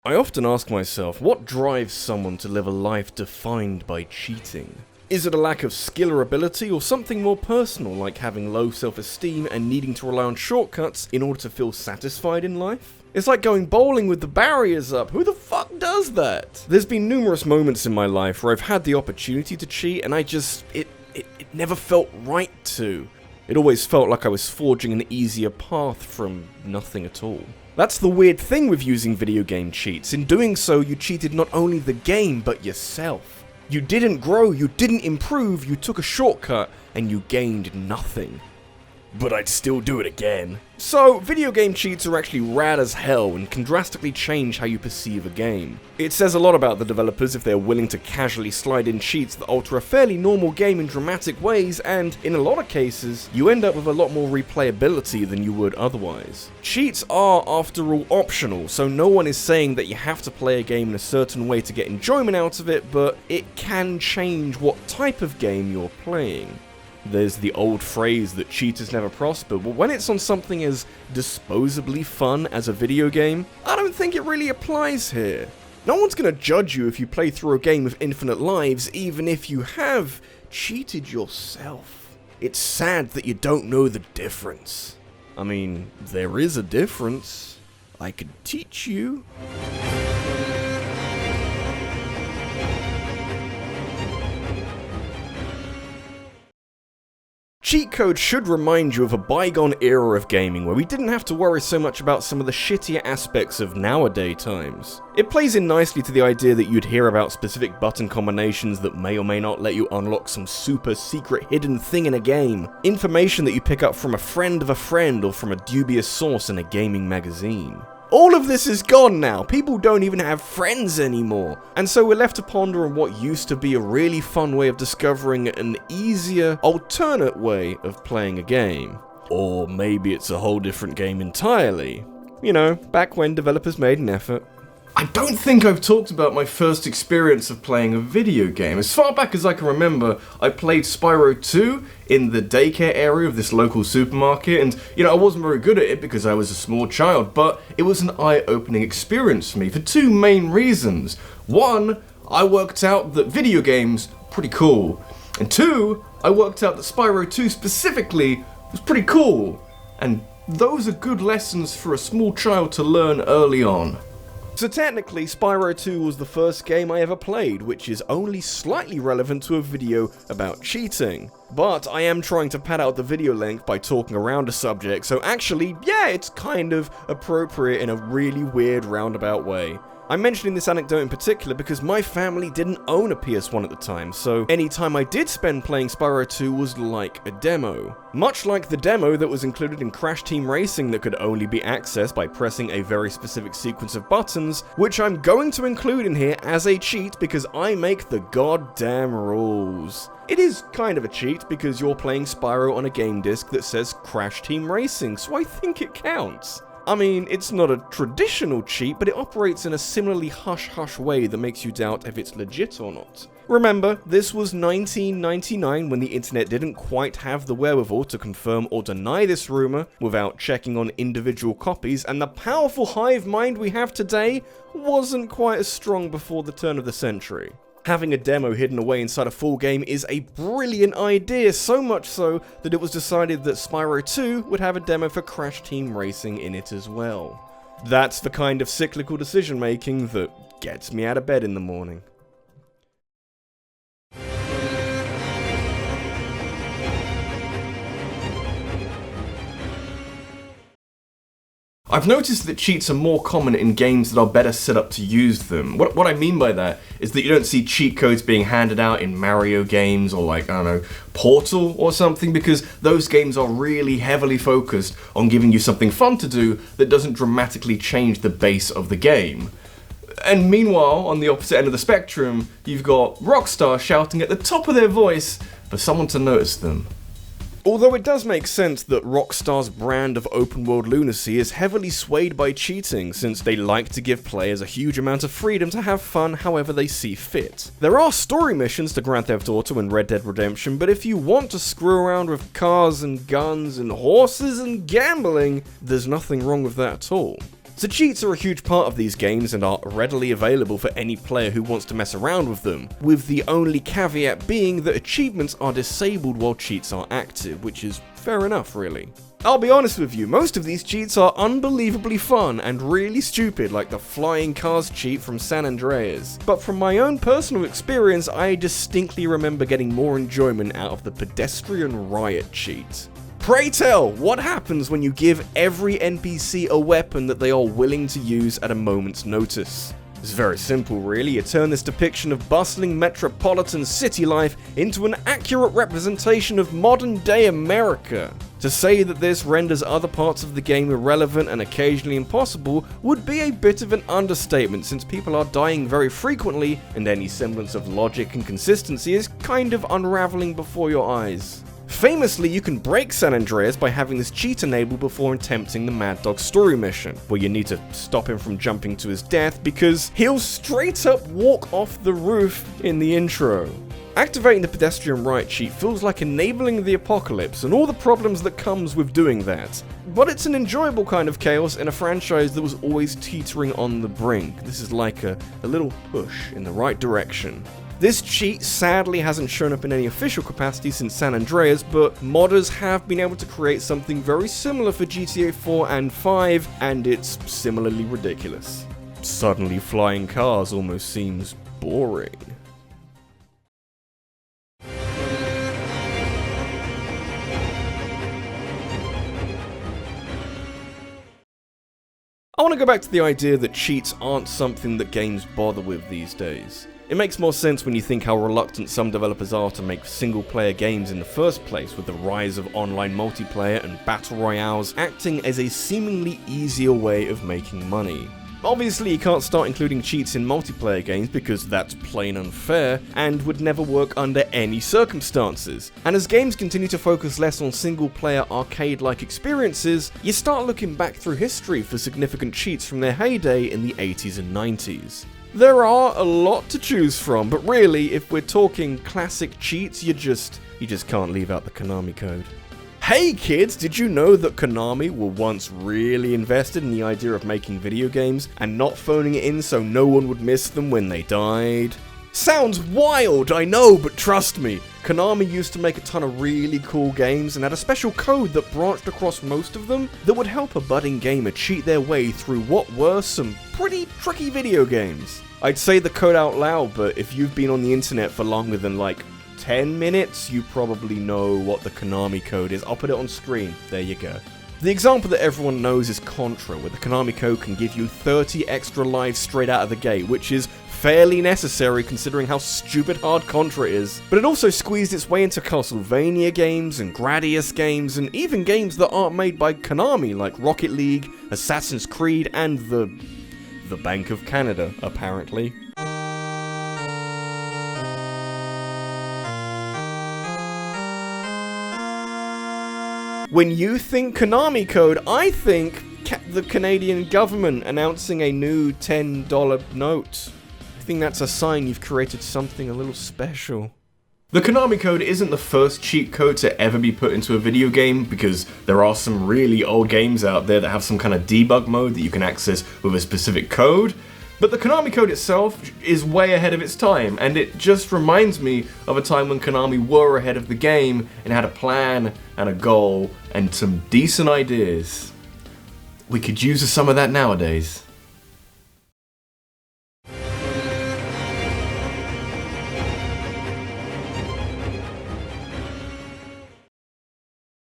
I often ask myself, what drives someone to live a life defined by cheating? Is it a lack of skill or ability, or something more personal like having low self-esteem and needing to rely on shortcuts in order to feel satisfied in life? It's like going bowling with the barriers up. Who the fuck does that? There's been numerous moments in my life where I've had the opportunity to cheat and it never felt right to. It always felt like I was forging an easier path from nothing at all. That's the weird thing with using video game cheats. In doing so, you cheated not only the game, but yourself. You didn't grow, you didn't improve, you took a shortcut, and you gained nothing. But I'd still do it again. So, video game cheats are actually rad as hell and can drastically change how you perceive a game. It says a lot about the developers if they're willing to casually slide in cheats that alter a fairly normal game in dramatic ways, and in a lot of cases, you end up with a lot more replayability than you would otherwise. Cheats are, after all, optional, so no one is saying that you have to play a game in a certain way to get enjoyment out of it, but it can change what type of game you're playing. There's the old phrase that cheaters never prosper, but when it's on something as disposably fun as a video game, I don't think it really applies here. No one's gonna judge you if you play through a game with infinite lives, even if you have cheated yourself. It's sad that you don't know the difference. I mean, there is a difference. I could teach you. Cheat code should remind you of a bygone era of gaming where we didn't have to worry so much about some of the shittier aspects of nowadays times. It plays in nicely to the idea that you'd hear about specific button combinations that may or may not let you unlock some super secret hidden thing in a game, information that you pick up from a friend of a friend or from a dubious source in a gaming magazine. All of this is gone now, people don't even have friends anymore, and so we're left to ponder on what used to be a really fun way of discovering an easier, alternate way of playing a game. Or maybe it's a whole different game entirely. You know, back when developers made an effort. I don't think I've talked about my first experience of playing a video game. As far back as I can remember, I played Spyro 2 in the daycare area of this local supermarket, and I wasn't very good at it because I was a small child, but it was an eye-opening experience for me for two main reasons. One, I worked out that video games were pretty cool, and two, I worked out that Spyro 2 specifically was pretty cool, and those are good lessons for a small child to learn early on. So technically, Spyro 2 was the first game I ever played, which is only slightly relevant to a video about cheating. But I am trying to pad out the video length by talking around a subject, so actually, yeah, it's kind of appropriate in a really weird roundabout way. I'm mentioning this anecdote in particular because my family didn't own a PS1 at the time, so any time I did spend playing Spyro 2 was like a demo. Much like the demo that was included in Crash Team Racing that could only be accessed by pressing a very specific sequence of buttons, which I'm going to include in here as a cheat because I make the goddamn rules. It is kind of a cheat because you're playing Spyro on a game disc that says Crash Team Racing, so I think it counts. I mean, it's not a traditional cheat, but it operates in a similarly hush-hush way that makes you doubt if it's legit or not. Remember, this was 1999 when the internet didn't quite have the wherewithal to confirm or deny this rumor without checking on individual copies, and the powerful hive mind we have today wasn't quite as strong before the turn of the century. Having a demo hidden away inside a full game is a brilliant idea, so much so that it was decided that Spyro 2 would have a demo for Crash Team Racing in it as well. That's the kind of cyclical decision making that gets me out of bed in the morning. I've noticed that cheats are more common in games that are better set up to use them. What I mean by that is that you don't see cheat codes being handed out in Mario games or like, I don't know, Portal or something, because those games are really heavily focused on giving you something fun to do that doesn't dramatically change the base of the game. And meanwhile, on the opposite end of the spectrum, you've got Rockstar shouting at the top of their voice for someone to notice them. Although it does make sense that Rockstar's brand of open-world lunacy is heavily swayed by cheating, since they like to give players a huge amount of freedom to have fun however they see fit. There are story missions to Grand Theft Auto and Red Dead Redemption, but if you want to screw around with cars and guns and horses and gambling, there's nothing wrong with that at all. So cheats are a huge part of these games and are readily available for any player who wants to mess around with them, with the only caveat being that achievements are disabled while cheats are active, which is fair enough really. I'll be honest with you, most of these cheats are unbelievably fun and really stupid, like the flying cars cheat from San Andreas. But from my own personal experience, I distinctly remember getting more enjoyment out of the pedestrian riot cheat. Pray tell, what happens when you give every NPC a weapon that they are willing to use at a moment's notice? It's very simple really, you turn this depiction of bustling metropolitan city life into an accurate representation of modern day America. To say that this renders other parts of the game irrelevant and occasionally impossible would be a bit of an understatement, since people are dying very frequently and any semblance of logic and consistency is kind of unraveling before your eyes. Famously, you can break San Andreas by having this cheat enabled before attempting the Mad Dog story mission, where you need to stop him from jumping to his death because he'll straight up walk off the roof in the intro. Activating the pedestrian riot cheat feels like enabling the apocalypse and all the problems that comes with doing that. But it's an enjoyable kind of chaos in a franchise that was always teetering on the brink. This is like a little push in the right direction. This cheat sadly hasn't shown up in any official capacity since San Andreas, but modders have been able to create something very similar for GTA 4 and 5, and it's similarly ridiculous. Suddenly flying cars almost seems boring. I want to go back to the idea that cheats aren't something that games bother with these days. It makes more sense when you think how reluctant some developers are to make single-player games in the first place, with the rise of online multiplayer and battle royales acting as a seemingly easier way of making money. Obviously, you can't start including cheats in multiplayer games because that's plain unfair and would never work under any circumstances. And as games continue to focus less on single-player arcade-like experiences, you start looking back through history for significant cheats from their heyday in the 80s and 90s. There are a lot to choose from, but really, if we're talking classic cheats, you just can't leave out the Konami code. Hey kids, did you know that Konami were once really invested in the idea of making video games and not phoning it in so no one would miss them when they died? Sounds wild, I know, but trust me, Konami used to make a ton of really cool games and had a special code that branched across most of them that would help a budding gamer cheat their way through what were some pretty tricky video games. I'd say the code out loud, but if you've been on the internet for longer than like 10 minutes, you probably know what the Konami code is. I'll put it on screen, there you go. The example that everyone knows is Contra, where the Konami code can give you 30 extra lives straight out of the gate, which is fairly necessary considering how stupid hard Contra is. But it also squeezed its way into Castlevania games and Gradius games, and even games that aren't made by Konami, like Rocket League, Assassin's Creed, and the Bank of Canada, apparently. When you think Konami code, I think the Canadian government announcing a new $10 note. I think that's a sign you've created something a little special. The Konami code isn't the first cheat code to ever be put into a video game, because there are some really old games out there that have some kind of debug mode that you can access with a specific code. But the Konami code itself is way ahead of its time, and it just reminds me of a time when Konami were ahead of the game and had a plan and a goal and some decent ideas. We could use some of that nowadays.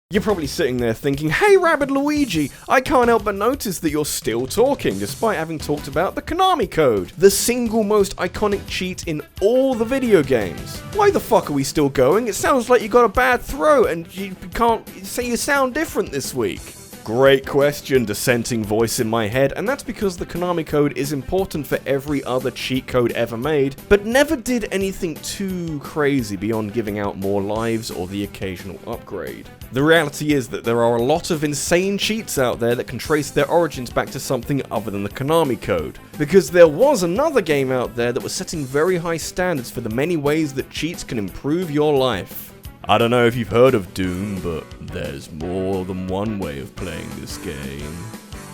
You're probably sitting there thinking, hey RabbidLuigi, I can't help but notice that you're still talking, despite having talked about the Konami code, the single most iconic cheat in all the video games. Why the fuck are we still going? It sounds like you got a bad throat and you can't say you sound different this week. Great question, dissenting voice in my head, and that's because the Konami code is important for every other cheat code ever made, but never did anything too crazy beyond giving out more lives or the occasional upgrade. The reality is that there are a lot of insane cheats out there that can trace their origins back to something other than the Konami code, because there was another game out there that was setting very high standards for the many ways that cheats can improve your life. I don't know if you've heard of Doom, but there's more than one way of playing this game.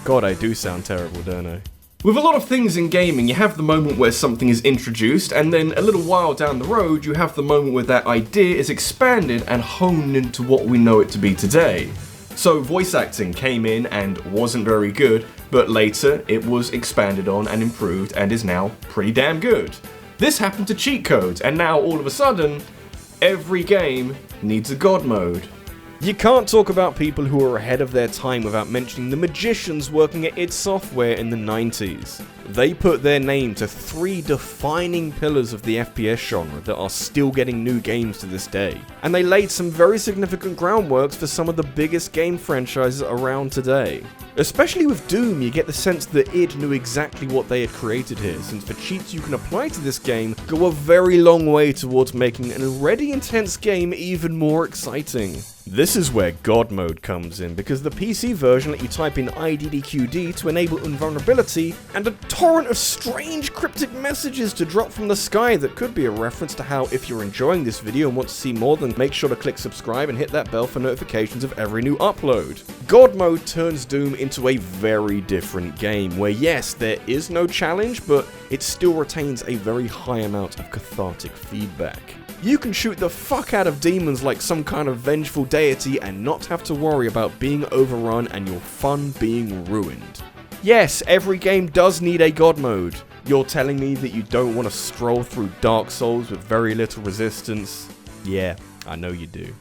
God, I do sound terrible, don't I? With a lot of things in gaming, you have the moment where something is introduced, and then a little while down the road, you have the moment where that idea is expanded and honed into what we know it to be today. So voice acting came in and wasn't very good, but later it was expanded on and improved and is now pretty damn good. This happened to cheat codes, and now all of a sudden, every game needs a God mode. You can't talk about people who are ahead of their time without mentioning the magicians working at id Software in the 90s. They put their name to 3 defining pillars of the FPS genre that are still getting new games to this day. And they laid some very significant groundworks for some of the biggest game franchises around today. Especially with Doom, you get the sense that id knew exactly what they had created here, since the cheats you can apply to this game go a very long way towards making an already intense game even more exciting. This is where God mode comes in, because the PC version let you type in IDDQD to enable invulnerability, and a torrent of strange cryptic messages to drop from the sky that could be a reference to how, if you're enjoying this video and want to see more, then make sure to click subscribe and hit that bell for notifications of every new upload. God mode turns Doom into a very different game, where yes, there is no challenge, but it still retains a very high amount of cathartic feedback. You can shoot the fuck out of demons like some kind of vengeful deity and not have to worry about being overrun and your fun being ruined. Yes, every game does need a God mode. You're telling me that you don't want to stroll through Dark Souls with very little resistance? Yeah, I know you do.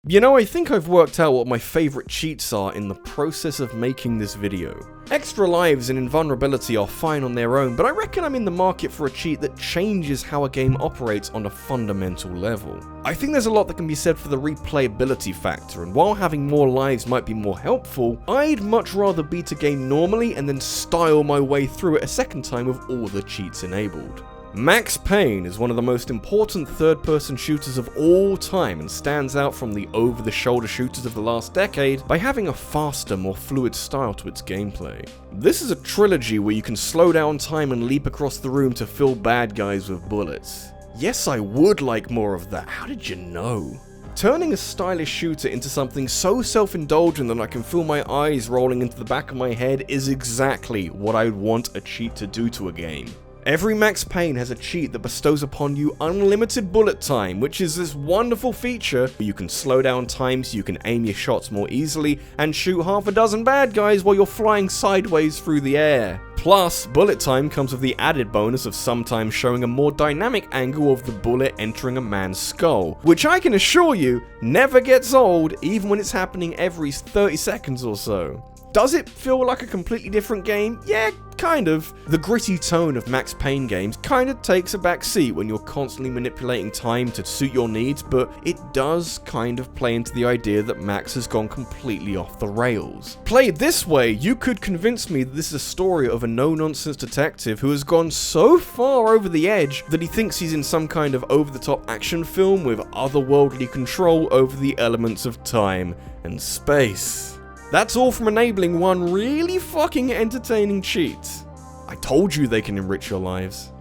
You know, I think I've worked out what my favourite cheats are in the process of making this video. Extra lives and invulnerability are fine on their own, but I reckon I'm in the market for a cheat that changes how a game operates on a fundamental level. I think there's a lot that can be said for the replayability factor, and while having more lives might be more helpful, I'd much rather beat a game normally and then style my way through it a second time with all the cheats enabled. Max Payne is one of the most important third-person shooters of all time and stands out from the over-the-shoulder shooters of the last decade by having a faster, more fluid style to its gameplay. This is a trilogy where you can slow down time and leap across the room to fill bad guys with bullets. Yes, I would like more of that. How did you know? Turning a stylish shooter into something so self-indulgent that I can feel my eyes rolling into the back of my head is exactly what I would want a cheat to do to a game. Every Max Payne has a cheat that bestows upon you unlimited bullet time, which is this wonderful feature where you can slow down time so you can aim your shots more easily and shoot half a dozen bad guys while you're flying sideways through the air. Plus, bullet time comes with the added bonus of sometimes showing a more dynamic angle of the bullet entering a man's skull, which I can assure you never gets old even when it's happening every 30 seconds or so. Does it feel like a completely different game? Yeah, kind of. The gritty tone of Max Payne games kind of takes a back seat when you're constantly manipulating time to suit your needs, but it does kind of play into the idea that Max has gone completely off the rails. Played this way, you could convince me that this is a story of a no-nonsense detective who has gone so far over the edge that he thinks he's in some kind of over-the-top action film with otherworldly control over the elements of time and space. That's all from enabling one really fucking entertaining cheat. I told you they can enrich your lives.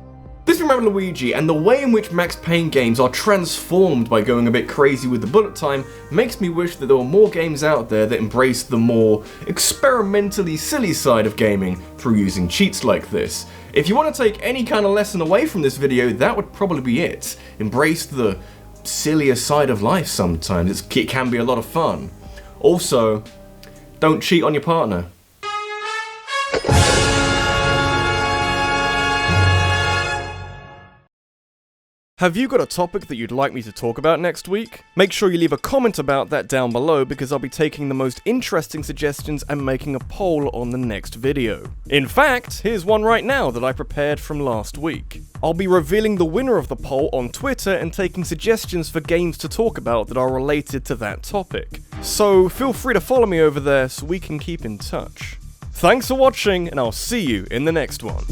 This is RabbidLuigi, and the way in which Max Payne games are transformed by going a bit crazy with the bullet time makes me wish that there were more games out there that embraced the more experimentally silly side of gaming through using cheats like this. If you want to take any kind of lesson away from this video, that would probably be it. Embrace the sillier side of life sometimes. It can be a lot of fun. Also, don't cheat on your partner. Have you got a topic that you'd like me to talk about next week? Make sure you leave a comment about that down below, because I'll be taking the most interesting suggestions and making a poll on the next video. In fact, here's one right now that I prepared from last week. I'll be revealing the winner of the poll on Twitter and taking suggestions for games to talk about that are related to that topic. So feel free to follow me over there so we can keep in touch. Thanks for watching, and I'll see you in the next one.